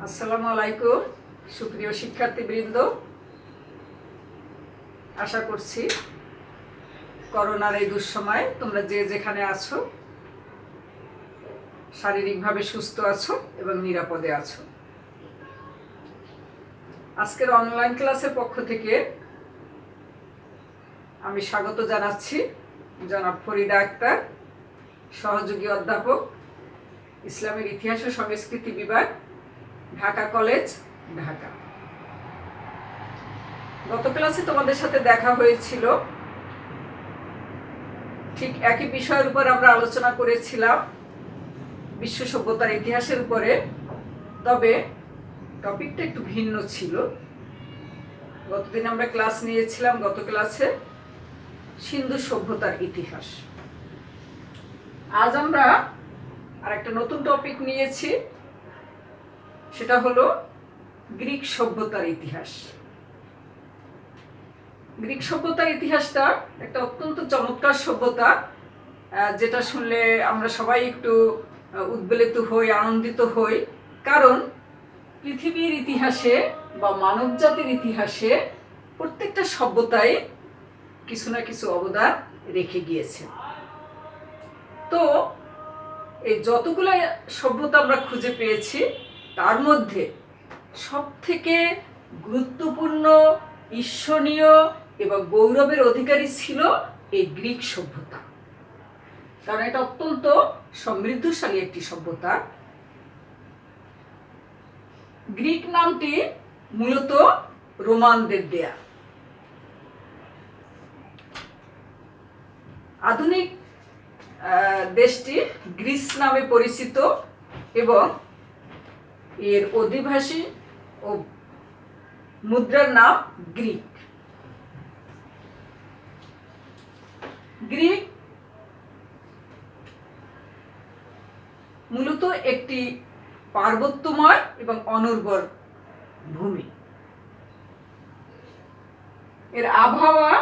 আসসালামু আলাইকুম সুপ্রিয় শিক্ষার্থীবৃন্দ, আশা করছি করোনার এই দুঃসময়ে তোমরা যে যেখানে আছো শারীরিকভাবে সুস্থ আছো এবং নিরাপদে আছো। আজকের অনলাইন ক্লাসের পক্ষ থেকে আমি স্বাগত জানাচ্ছি জনাব ফরিদা আক্তার, সহযোগী অধ্যাপক, ইসলামের ইতিহাস ও সংস্কৃতি বিভাগ, ঢাকা কলেজ, ঢাকা। গত ক্লাসে তোমাদের সাথে দেখা হয়েছিল, ঠিক একই বিষয়ের উপর আমরা আলোচনা করেছিলাম, বিশ্ব সভ্যতার ইতিহাসের উপরে। তবে টপিকটা একটু ভিন্ন ছিল। গতদিন আমরা ক্লাস নিয়েছিলাম, গত ক্লাসে সিন্ধু সভ্যতার ইতিহাস। আজ আমরা আর একটা নতুন টপিক নিয়েছি, সেটা হলো গ্রিক সভ্যতার ইতিহাস। গ্রিক সভ্যতার ইতিহাসটা একটা অত্যন্ত চমৎকার সভ্যতা, যেটা শুনলে আমরা সবাই একটু উদ্বেলিত হই, আনন্দিত হই। কারণ পৃথিবীর ইতিহাসে বা মানব জাতির ইতিহাসে প্রত্যেকটা সভ্যতাই কিছু না কিছু অবদান রেখে গিয়েছে। তো এই যতগুলো সভ্যতা আমরা খুঁজে পেয়েছি, তার মধ্যে সব থেকে গুরুত্বপূর্ণ, ঈর্ষণীয় এবং গৌরবের অধিকারী ছিল এই গ্রিক সভ্যতা। কারণ এটা অত্যন্ত সমৃদ্ধশালী একটি সভ্যতা। গ্রিক নামটি মূলত রোমানদের দেয়া। আধুনিক দেশটি গ্রিস নামে পরিচিত এবং এর অধিবাসী ও মুদ্রার নাম গ্রিক। গ্রিক মূলত একটি পার্বত্যময় এবং অনুর্বর ভূমি। এর আবহাওয়া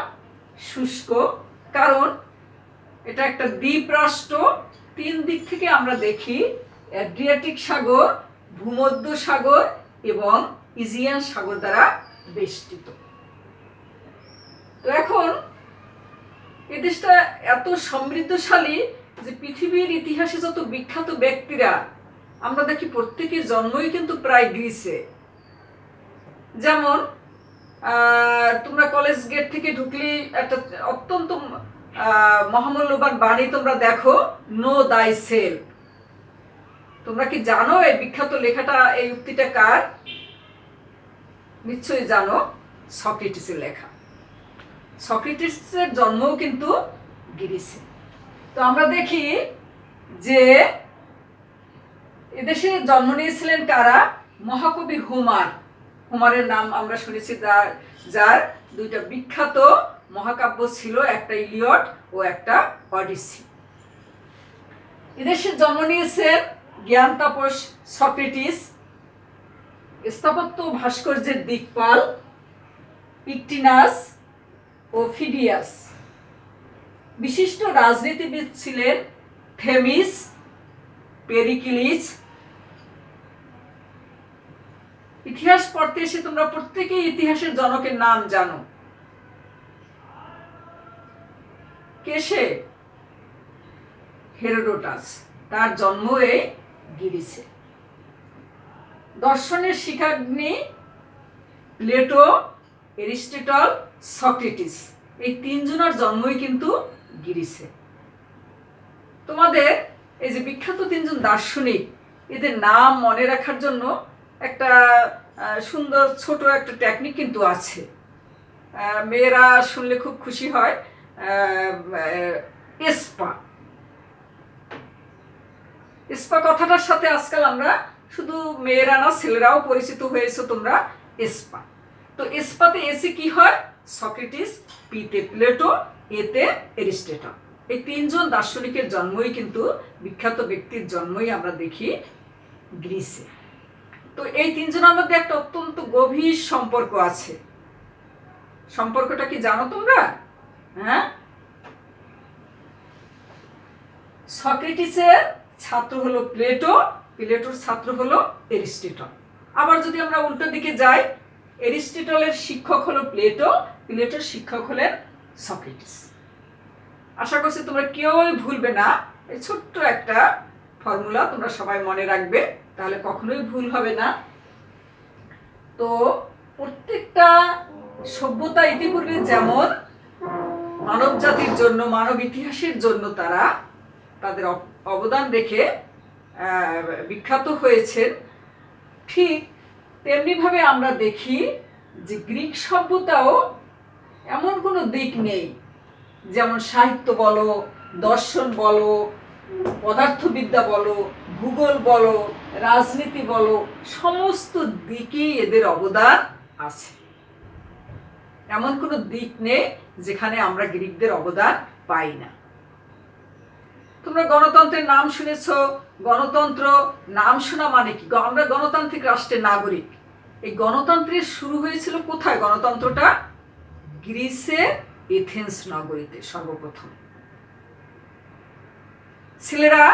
শুষ্ক, কারণ এটা একটা দ্বীপ রাষ্ট্র। তিন দিক থেকে আমরা দেখি অ্যাড্রিয়াটিক সাগর, ভূমধ্য সাগর এবং ইজিয়ান সাগর দ্বারা বেষ্টিত। তো এখন এই দেশটা এত সমৃদ্ধশালী যে পৃথিবীর ইতিহাসে যত বিখ্যাত ব্যক্তিরা আমরা দেখি প্রত্যেকের জন্মই কিন্তু প্রায় গ্রিসে। যেমন তোমরা কলেজ গেট থেকে ঢুকলেই একটা অত্যন্ত মহামূল্যবান বাণী তোমরা দেখো, নো দাই সেলফ। তোমরা কি জানো এই বিখ্যাত লেখাটা, এই উক্তিটা কার? নিশ্চয়ই জানো, সক্রেটিসের লেখা। সক্রেটিসের জন্মও কিন্তু গ্রিসে। তো আমরা দেখি যে এদেশে জন্ম নিয়েছিলেন কারা? মহাকবি হুমার। হুমারের নাম আমরা শুনেছি, যার দুইটা বিখ্যাত মহাকাব্য ছিল, একটা ইলিয়ড ও একটা অডিসি। এদেশে জন্ম নিয়েছেন জ্ঞান তাপস সক্রেটিস, স্থাপত্য ভাস্কর্যের দিকপাল পিকটিনাস ও ফিডিয়াস। বিশিষ্ট রাজনীতিবিদ ছিলেন থেমিস, পেরিক্লিস। ইতিহাস পড়তে এসে তোমরা প্রত্যেকেই ইতিহাসের জনকের নাম জানো। কে সে? হেরোডোটাস। তার জন্ম এই গ্রিসে। দর্শনের শিখাগ্নি প্লেটো, এরিস্টটল, সক্রেটিস, এই তিনজনের জন্মই কিন্তু গ্রিসে। তোমাদের এই যে বিখ্যাত তিনজন দার্শনিক, এদের নাম মনে রাখার জন্য একটা সুন্দর ছোট একটা টেকনিক কিন্তু আছে। মেয়েরা শুনলে খুব খুশি হয়। এসপা এসপা কথাটার সাথে আজকাল আমরা শুধু মেয়েরা না, ছেলেরাও পরিচিত হয়েছে তোমরা এসপা। তো এসপাতে এসে কি হয়? সক্রেটিস, পিতে প্লেটো, এতে এরিস্টটল। এই তিনজন দার্শনিকের জন্মই কিন্তু, বিখ্যাত ব্যক্তির জন্মই আমরা দেখি গ্রিসে। তো এই তিনজনের মধ্যে একটা অত্যন্ত গভীর সম্পর্ক আছে। সম্পর্কটা কি জানো তোমরা? হ্যাঁ, সক্রেটিসের ছাত্র হলো প্লেটো, প্লেটোর ছাত্র হলো এরিস্টটল। আবার যদি আমরা উল্টো দিকে যাই, এরিস্টটলের শিক্ষক হলো প্লেটো, প্লেটোর শিক্ষক হলেন সক্রেটিস। আশা করছি তোমরা কেউই ভুলবে না। এই ছোট্ট একটা ফর্মুলা তোমরা সবাই মনে রাখবে, তাহলে কখনোই ভুল হবে না। তো প্রত্যেকটা সভ্যতা ইতিপূর্বে যেমন মানব জাতির জন্য, মানব ইতিহাসের জন্য তারা তাদের অবদান রেখে বিখ্যাত হয়েছেন, ঠিক তেমনিভাবে আমরা দেখি যে গ্রিক সভ্যতাও এমন কোনো দিক নেই, যেমন সাহিত্য বলো, দর্শন বলো, পদার্থবিদ্যা বলো, ভূগোল বলো, রাজনীতি বলো, সমস্ত দিকেই এদের অবদান আছে। এমন কোনো দিক নেই যেখানে আমরা গ্রিকদের অবদান পাই না। তোমরা গণতন্ত্রের নাম শুনেছ। গণতন্ত্র নাম শোনা মানে কি? আমরা গণতান্ত্রিক রাষ্ট্রের নাগরিক। এই গণতন্ত্রের শুরু হয়েছিল কোথায়? গণতন্ত্রটা গ্রিসের এথেন্স নগরীতে সর্বপ্রথম। ছেলেরা,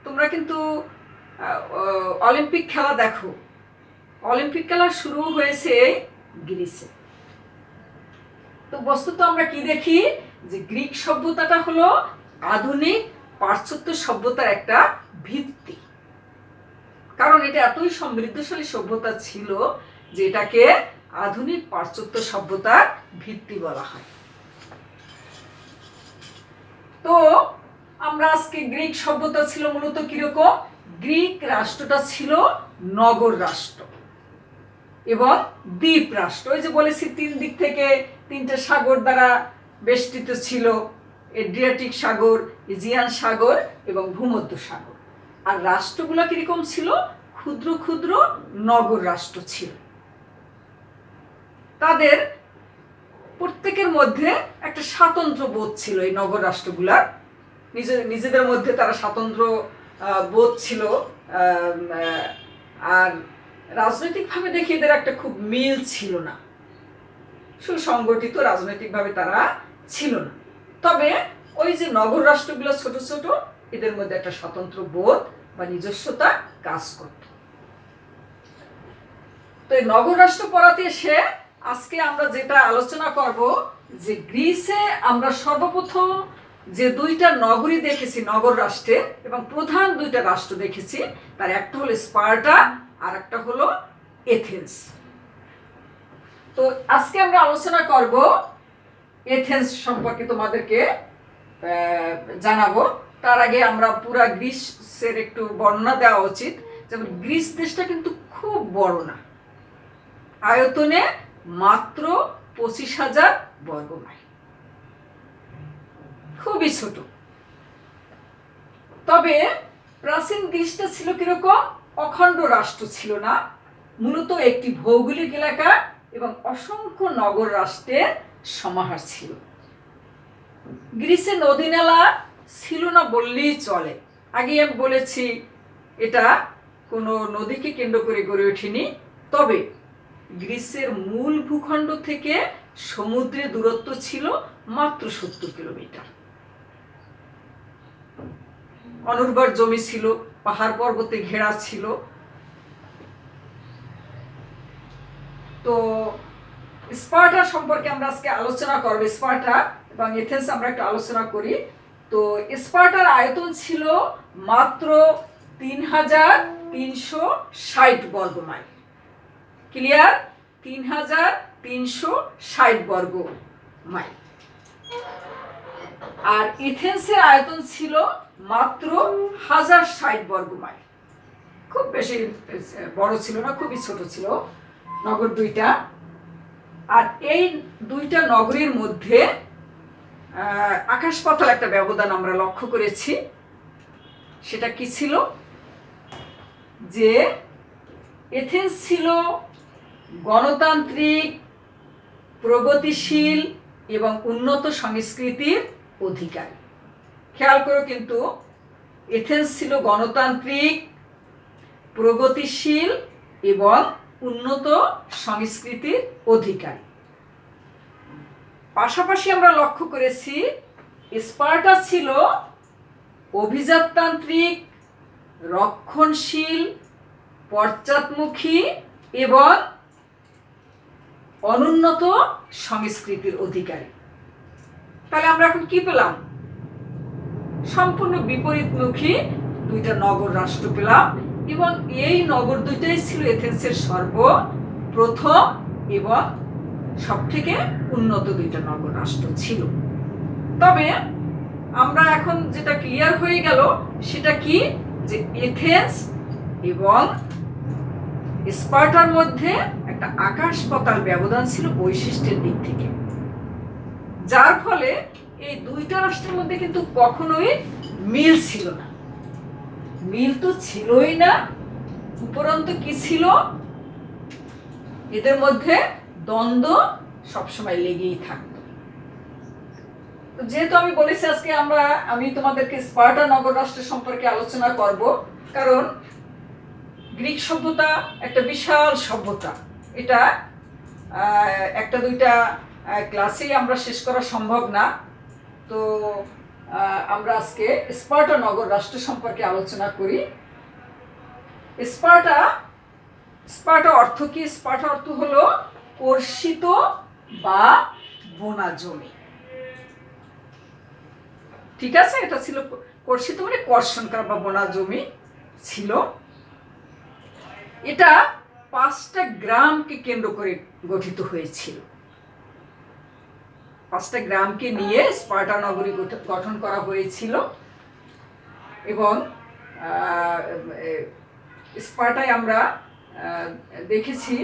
তোমরা কিন্তু অলিম্পিক খেলা দেখো। অলিম্পিক খেলা শুরু হয়েছে গ্রিসে। তো বস্তুত আমরা কি দেখি যে গ্রিক সভ্যতাটা হলো আধুনিক পাশ্চাত্য সভ্যতার একটা ভিত্তি। কারণ এটা এতই সমৃদ্ধশালী সভ্যতা ছিল যে এটাকে আধুনিক পাশ্চাত্য সভ্যতার ভিত্তি বলা হয়। তো আমরা আজকে গ্রিক সভ্যতা ছিল মূলত কিরকম? গ্রিক রাষ্ট্রটা ছিল নগর রাষ্ট্র এবং দ্বীপ রাষ্ট্র। ওই যে বলেছি, তিন দিক থেকে তিনটা সাগর দ্বারা বেষ্টিত ছিল, এড্রিয়াটিক সাগর, এজিয়ান সাগর এবং ভূমধ্য সাগর। আর রাষ্ট্রগুলো কিরকম ছিল? ক্ষুদ্র ক্ষুদ্র নগর রাষ্ট্র ছিল। তাদের প্রত্যেকের মধ্যে একটা স্বাতন্ত্র বোধ ছিল। এই নগর রাষ্ট্রগুলার নিজেদের মধ্যে তারা স্বাতন্ত্র বোধ ছিল। আর রাজনৈতিকভাবে দেখি এদের একটা খুব মিল ছিল না, সুসংগঠিত রাজনৈতিকভাবে তারা ছিল না। তবে ওই যে নগর রাষ্ট্রগুলো ছোট ছোট, এদের মধ্যে একটা স্বতন্ত্র বোধ বা নিজস্বতা কাজ করত। তো এই নগর রাষ্ট্র পড়াতে এসে আজকে আমরা যেটা আলোচনা করব, যে গ্রিসে আমরা সর্বপ্রথম যে দুইটা নগরী দেখেছি নগর রাষ্ট্রে, এবং প্রধান দুইটা রাষ্ট্র দেখেছি, তার একটা হলো স্পার্টা আর একটা হলো এথেন্স। তো আজকে আমরা আলোচনা করব এথেন্স সম্পর্কে, তোমাদেরকে জানাবো। তার আগে আমরা পুরা গ্রিসের একটু বর্ণনা দেওয়া উচিত। যেমন গ্রিস দেশটা কিন্তু খুব বড় না, আয়তনে মাত্র 25,000 বর্গ মাইল, খুবই ছোট। তবে প্রাচীন গ্রিসটা ছিল কিরকম? অখণ্ড রাষ্ট্র ছিল না, মূলত একটি ভৌগোলিক এলাকা এবং অসংখ্য নগর রাষ্ট্রের সমাহার ছিল। গ্রিসে নদী নালা ছিল না বললেই চলে। আগে আমি বলেছি এটা কোনো নদীকে কেন্দ্র করে গড়ে ওঠেনি। তবে গ্রিসের মূল ভূখণ্ড থেকে সমুদ্রের দূরত্ব ছিল মাত্র 70 কিলোমিটার। অনুর্বর জমি ছিল, পাহাড় পর্বতে ঘেরা ছিল। তো স্পার্টা সম্পর্কে আমরা আজকে আলোচনা করব। স্পার্টা এবং এথেন্স আমরা একটু আলোচনা করি। তো স্পার্টার আয়তন ছিল মাত্র 3,360 বর্গ মাইল। ক্লিয়ার? 3,360 বর্গ মাইল। আর এথেন্সের আয়তন ছিল মাত্র 1,060 বর্গ মাইল। খুব বেশি বড় ছিল না, খুবই ছোট ছিল নগর দুইটা। আর এই দুইটা নগরীর মধ্যে আকাশ পাতাল একটা ব্যবধান আমরা লক্ষ্য করেছি। সেটা কি ছিল? যে এথেন্স ছিল গণতান্ত্রিক, প্রগতিশীল এবং উন্নত সংস্কৃতির অধিকারী। খেয়াল করো কিন্তু, এথেন্স ছিল গণতান্ত্রিক, প্রগতিশীল এবং উন্নত সংস্কৃতির অধিকারী। পাশাপাশি আমরা লক্ষ্য করেছি স্পার্টা ছিল অভিজাততান্ত্রিক, রক্ষণশীল পশ্চাৎমুখী এবং অনুন্নত সংস্কৃতির অধিকারী। তাহলে আমরা এখন কি পেলাম? সম্পূর্ণ বিপরীতমুখী দুইটা নগর রাষ্ট্র পেলাম, এবং এই নগর দুইটাই ছিল এথেন্সের সর্বপ্রথম এবং সবথেকে উন্নত দুইটা নগর রাষ্ট্র ছিল। তবে আমরা এখন যেটা ক্লিয়ার হয়ে গেল সেটা কি, যে এথেন্স এবং স্পার্টার মধ্যে একটা আকাশ পাতাল ব্যবধান ছিল বৈশিষ্ট্যের দিক থেকে, যার ফলে এই দুইটা রাষ্ট্রের মধ্যে কিন্তু কখনোই মিল ছিল না। মিল তো ছিলই না, উপরন্তু কি ছিল, এদের মধ্যে দ্বন্দ্ব সবসময় লেগেই থাকতো। যেহেতু আমি বলেছি আজকে আমি তোমাদেরকে স্পার্টা নগর রাষ্ট্র সম্পর্কে আলোচনা করব, কারণ গ্রিক সভ্যতা একটা বিশাল সভ্যতা। এটা একটা দুইটা ক্লাসেই আমরা শেষ করা সম্ভব না। তো আমরা আজকে স্পার্টা নগর রাষ্ট্র সম্পর্কে আলোচনা করি। স্পার্টা অর্থ কি? স্পার্টা অর্থ হলো কর্ষিত বা বোনা জমি। ঠিক আছে, এটা ছিল কর্ষিত মানে কর্ষণ করা বা বোনা জমি ছিল। এটা 5টা গ্রামকে কেন্দ্র করে গঠিত হয়েছিল। 5টা গ্রামকে নিয়ে স্পার্টা নগরী গঠন করা হয়েছিল, এবং স্পার্টায় আমরা দেখেছি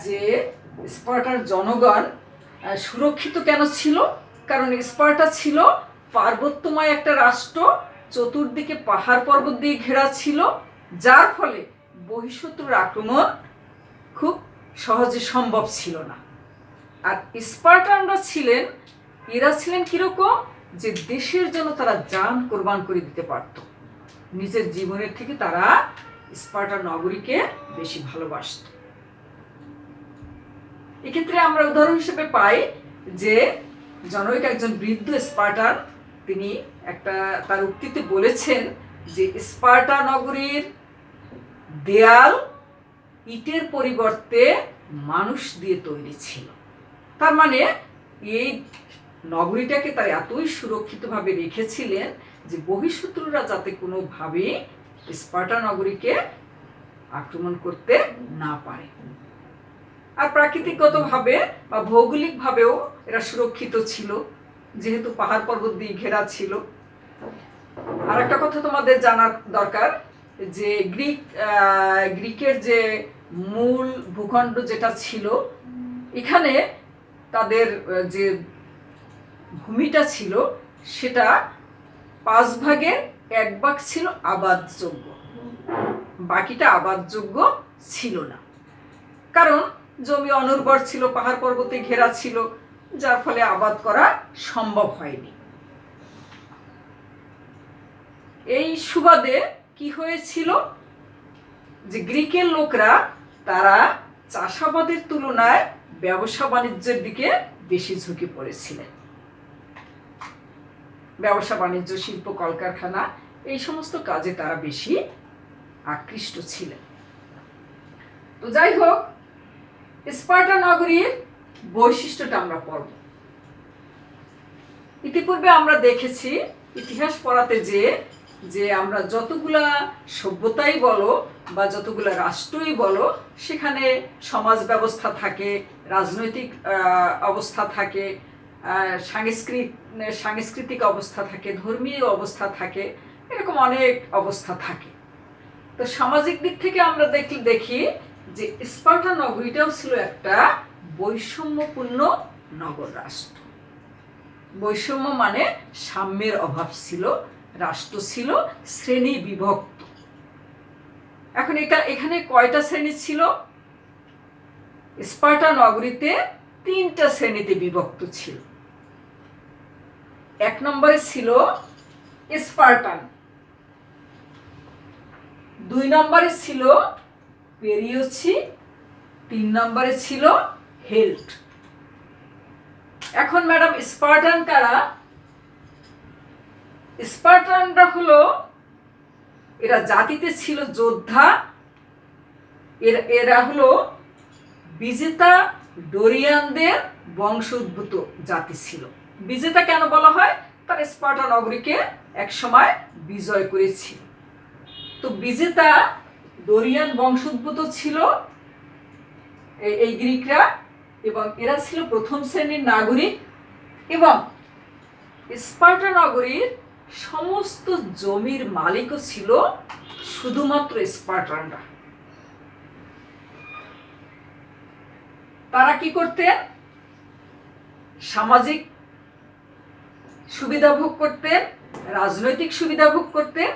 যে স্পার্টার জনগণ সুরক্ষিত কেন ছিল? কারণ স্পার্টা ছিল পার্বত্যময় একটা রাষ্ট্র, চতুর্দিকে পাহাড় পর্বত দিয়ে ঘেরা ছিল, যার ফলে বহিঃশত্রুর আক্রমণ খুব সহজে সম্ভব ছিল না। আর স্পার্টানরা ছিলেন কিরকম, যে দেশের জন্য তারা জান কোরবান করে দিতে পারত। নিজের জীবনের থেকে তারা স্পার্টা নগরীকে বেশি ভালোবাসত। এক্ষেত্রে আমরা উদাহরণ হিসেবে পাই যে জনৈক একজন বৃদ্ধ স্পার্টান, তিনি তার উক্তিতে বলেছেন যে স্পার্টা নগরীর দেয়াল ইটের পরিবর্তে মানুষ দিয়ে তৈরি ছিল। তার মানে এই নগরীটাকে তারা এতই সুরক্ষিতভাবে রেখেছিলেন যে বহিঃশত্রুরা যাতে কোনোভাবে স্পার্টা নগরীকে আক্রমণ করতে না পারে। আর প্রাকৃতিকগতভাবে বা ভৌগোলিকভাবেও এরা সুরক্ষিত ছিল, যেহেতু পাহাড় পর্বত দিয়ে ঘেরা ছিল। আর একটা কথা তোমাদের জানার দরকার, যে গ্রিকের যে মূল ভূখণ্ড যেটা ছিল, এখানে তাদের যে ভূমিটা ছিল সেটা 5 ভাগের 1 ভাগ ছিল আবাদযোগ্য, বাকিটা আবাদযোগ্য ছিল না। কারণ জমি অনুর্বর ছিল, পাহাড় পর্বতে ঘেরা ছিল, যার ফলে আবাদ করা সম্ভব হয়নি। এই সুবাদে কি হয়েছিল, যে গ্রিকের লোকরা তারা চাষাবাদের তুলনায় ব্যবসা বাণিজ্যের দিকে বেশি ঝুঁকে পড়েছিলেন। ব্যবসা বাণিজ্য, শিল্প, কলকারখানা, এই সমস্ত কাজে তারা বেশি আকৃষ্ট ছিলেন। তো যাই হোক, স্পার্টা নগরীর বৈশিষ্ট্যটা আমরা পড়ব। ইতিপূর্বে আমরা দেখেছি ইতিহাস পড়াতে যে আমরা যতগুলা সভ্যতাই বলো বা যতগুলা রাষ্ট্রই বলো, সেখানে সমাজ ব্যবস্থা থাকে, রাজনৈতিক অবস্থা থাকে, সাংস্কৃতিক অবস্থা থাকে, ধর্মীয় অবস্থা থাকে, এরকম অনেক অবস্থা থাকে। তো সামাজিক দিক থেকে আমরা দেখি যে স্পার্টা নগরীটাও ছিল একটা বৈষম্যপূর্ণ নগর রাষ্ট্র। বৈষম্য মানে সাম্যের অভাব ছিল, রাষ্ট্র ছিল শ্রেণী বিভক্ত। এখন এখানে কয়টা শ্রেণী ছিল? স্পার্টা নগরীতে 3টা শ্রেণীতে বিভক্ত ছিল। 1 নম্বরে ছিল স্পার্টান, 2 নম্বরে ছিল পেরিওচি, 3 নম্বরে ছিল হেল্ট। এখন ম্যাডাম স্পার্টান কারা? স্পার্টানরা হলো, এরা জাতিতে ছিল যোদ্ধা এরা হলো বিজেতা ডোরিয়ানদের বংশোদ্ভূত জাতি ছিল। বিজেতা কেন বলা হয়? তারা স্পার্টা নগরীকে একসময় বিজয় করেছিল। তো বিজেতা ডোরিয়ান বংশোদ্ভূত ছিল এই গ্রিকরা, এবং এরা ছিল প্রথম শ্রেণীর নাগরিক, এবং স্পার্টা নগরীর সমস্ত জমির মালিকও ছিল শুধুমাত্র স্পার্টানরা। তারা কি করতেন? সামাজিক সুবিধা ভোগ করতেন, রাজনৈতিক সুবিধা ভোগ করতেন,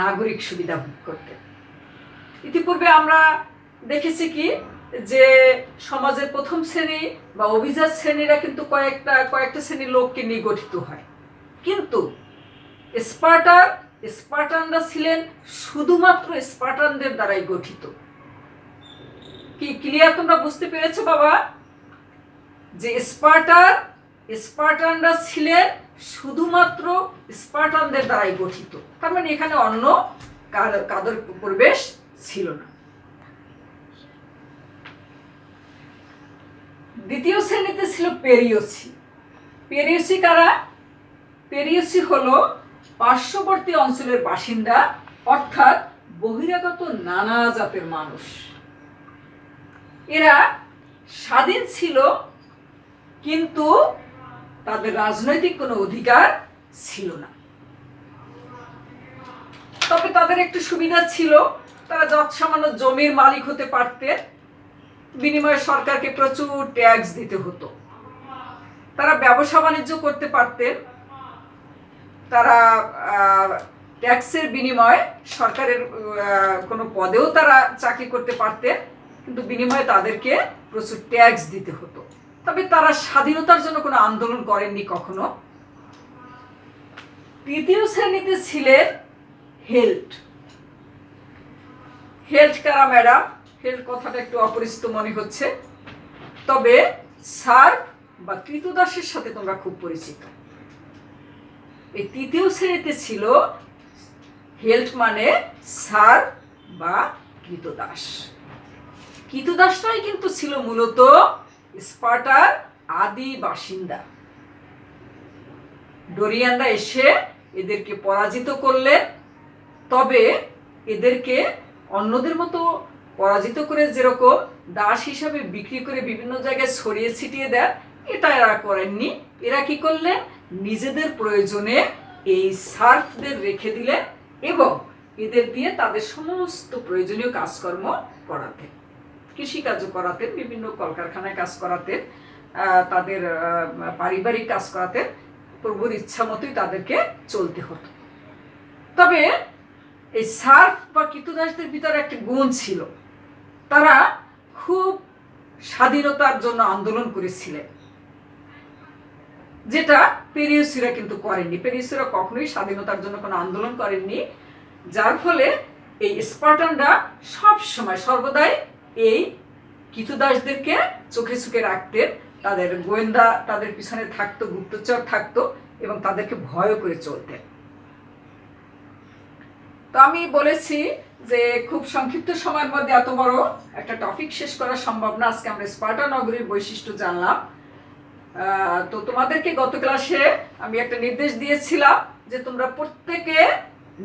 নাগরিক সুবিধা ভোগ করতেন। ইতিপূর্বে আমরা দেখেছি কি যে সমাজের প্রথম শ্রেণী বা অভিজাত শ্রেণীরা কিন্তু কয়েকটা শ্রেণীর লোককে নিয়ে গঠিত হয়, কিন্তু স্পার্টানরা ছিলেন শুধুমাত্র স্পার্টানদের দ্বারাই গঠিত। কি ক্লিয়ার? তোমরা বুঝতে পেরেছো বাবা যে স্পার্টানরা ছিলেন শুধুমাত্র স্পার্টানদের দ্বারাই গঠিত, তার মানে এখানে অন্য কাদের প্রবেশ ছিল না। দ্বিতীয় শ্রেণীতে ছিল পেরিয়সি। পেরিয়সি কারা? পেরিয়সি হলো পার্শ্ববর্তী অঞ্চলের বাসিন্দা, অর্থাৎ বহিরাগত নানা জাতের মানুষ। এরা স্বাধীন ছিল, কিন্তু তাদের রাজনৈতিক কোনো অধিকার ছিল না। তবে তাদের একটু সুবিধা ছিল, তারা যৎসামান্য জমির মালিক হতে পারতেন, বিনিময়ে সরকারকে প্রচুর ট্যাক্স দিতে হতো। তারা ব্যবসা বাণিজ্য করতে পারতেন, তারা ট্যাক্সের বিনিময়ে সরকারের কোনো পদেও তারা চাকরি করতে পারতেন, কিন্তু বিনিময়ে তাদেরকে প্রচুর ট্যাক্স দিতে হতো। তবে তারা স্বাধীনতার জন্য কোনো আন্দোলন করেননি কখনো। তৃতীয় শ্রেণীতে ছিলেন হেল্ট। হেল্ট কারা ম্যাডাম? হেল্ট কথাটা একটু অপরিচিত মনে হচ্ছে, তবে সার্ভ বা কৃতদাসের সাথে তোমরা খুব পরিচিত। এই তৃতীয় শ্রেণীতে ছিল হেল্ট, মানে সার্ভ বা কৃতদাস। কৃতদাসরাই কিন্তু ছিল মূলত স্পার্টার আদি বাসিন্দা। ডোরিয়ানরা এসে এদেরকে পরাজিত করলেন, তবে এদেরকে অন্যদের মতো পরাজিত করে যেরকম দাস হিসাবে বিক্রি করে বিভিন্ন জায়গায় ছড়িয়ে ছিটিয়ে দেন, এটা এরা করেননি। এরা কি করলেন? নিজেদের প্রয়োজনে এই সার্ফদের রেখে দিলেন এবং এদের দিয়ে তাদের সমস্ত প্রয়োজনীয় কাজকর্ম করাতেন, কৃষিকাজও করাতেন, বিভিন্ন কলকারখানায় কাজ করাতেন, তাদের পারিবারিক কাজ করাতেন। প্রভুর ইচ্ছা মতোই তাদেরকে চলতে হতো। তবে এই সার্ফ বা কৃতদাসদের ভিতরে একটা গুণ ছিল, তারা খুব স্বাধীনতার জন্য আন্দোলন করেছিলেন, যেটা পেরিয়সিরা কিন্তু করেননি। পেরিয়সিরা কখনোই স্বাধীনতার জন্য কোনো আন্দোলন করেননি, যার ফলে এই স্পার্টানরা সব সময় সর্বদাই এই কৃতদাসদেরকে চোখে চোখে রাখতেন। তাদের গোয়েন্দা তাদের পিছনে থাকতো, গুপ্তচর থাকতো, এবং তাদেরকে ভয়ও করে চলতেন। তো আমি বলেছি যে খুব সংক্ষিপ্ত সময়ের মধ্যে এত বড় একটা টপিক শেষ করা সম্ভব না। আজকে আমরা স্পার্টা নগরীর বৈশিষ্ট্য জানলাম। তো তোমাদেরকে গত ক্লাসে আমি একটা নির্দেশ দিয়েছিলাম যে তোমরা প্রত্যেকে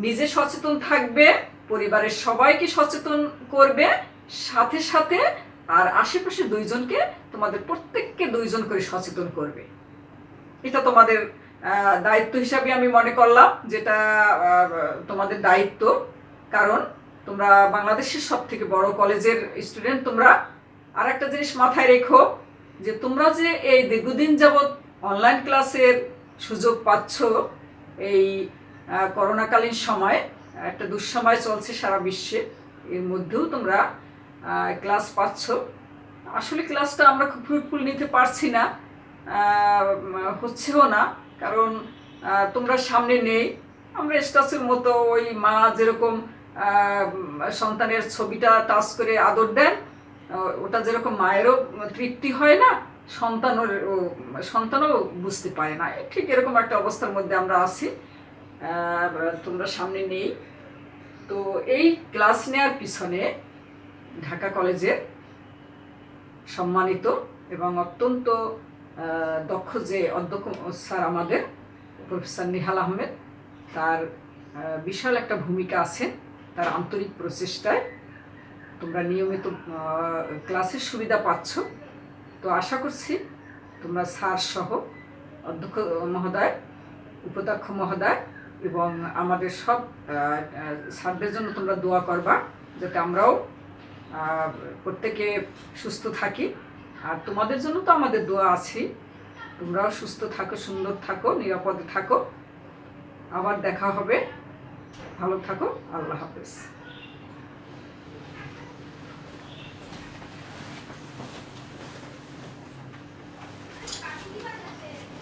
নিজে সচেতন থাকবে, পরিবারের সবাইকে সচেতন করবে, সাথে সাথে আর আশেপাশে দুইজনকে, তোমাদের প্রত্যেককে দুইজন করে সচেতন করবে। এটা তোমাদের দায়িত্ব হিসাবে আমি মনে করলাম, যেটা তোমাদের দায়িত্ব। কারণ তোমরা বাংলাদেশের সব থেকে বড় কলেজের স্টুডেন্ট। তোমরা আর একটা জিনিস মাথায় রেখো, যে তোমরা যে এই দীর্ঘদিন যাবৎ অনলাইন ক্লাসের সুযোগ পাচ্ছ, এই করোনাকালীন সময় একটা দুঃসময় চলছে সারা বিশ্বে, এর মধ্যেও তোমরা ক্লাস পাচ্ছ। আসলে ক্লাসটা আমরা খুব ফ্রুটফুল নিতে পারছি না, হচ্ছেও না, কারণ তোমরা সামনে নেই। আমরা স্ট্যাচুর মতো, ওই মা যেরকম সন্তানের ছবিটা টাচ করে আদর দেন, ওটা যেরকম মায়েরও তৃপ্তি হয় না, সন্তানও বুঝতে পারে না, ঠিক এরকম একটা অবস্থার মধ্যে আমরা আছি। তোমরা সামনে নেই। তো এই ক্লাস নেওয়ার পিছনে ঢাকা কলেজের সম্মানিত এবং অত্যন্ত দক্ষ যে অধ্যক্ষ স্যার আমাদের প্রফেসর নিহাল আহমেদ, তার বিশাল একটা ভূমিকা আছে তার আন্তরিক প্রচেষ্টায়। তোমরা নিয়মিত ক্লাসের সুবিধা পাচ্ছ। তো আশা করছি তোমরা স্যার সহ অধ্যক্ষ মহোদয়, উপাধ্যক্ষ মহোদয় এবং আমাদের সব স্যারদের জন্য তোমরা দোয়া করবা, যাতে আমরাও প্রত্যেকে সুস্থ থাকি। আর তোমাদের জন্য তো আমাদের দোয়া আছেই। তোমরাও সুস্থ থাকো, সুন্দর থাকো, নিরাপদে থাকো। আবার দেখা হবে। ভালো থাকো। আল্লাহ হাফেজ।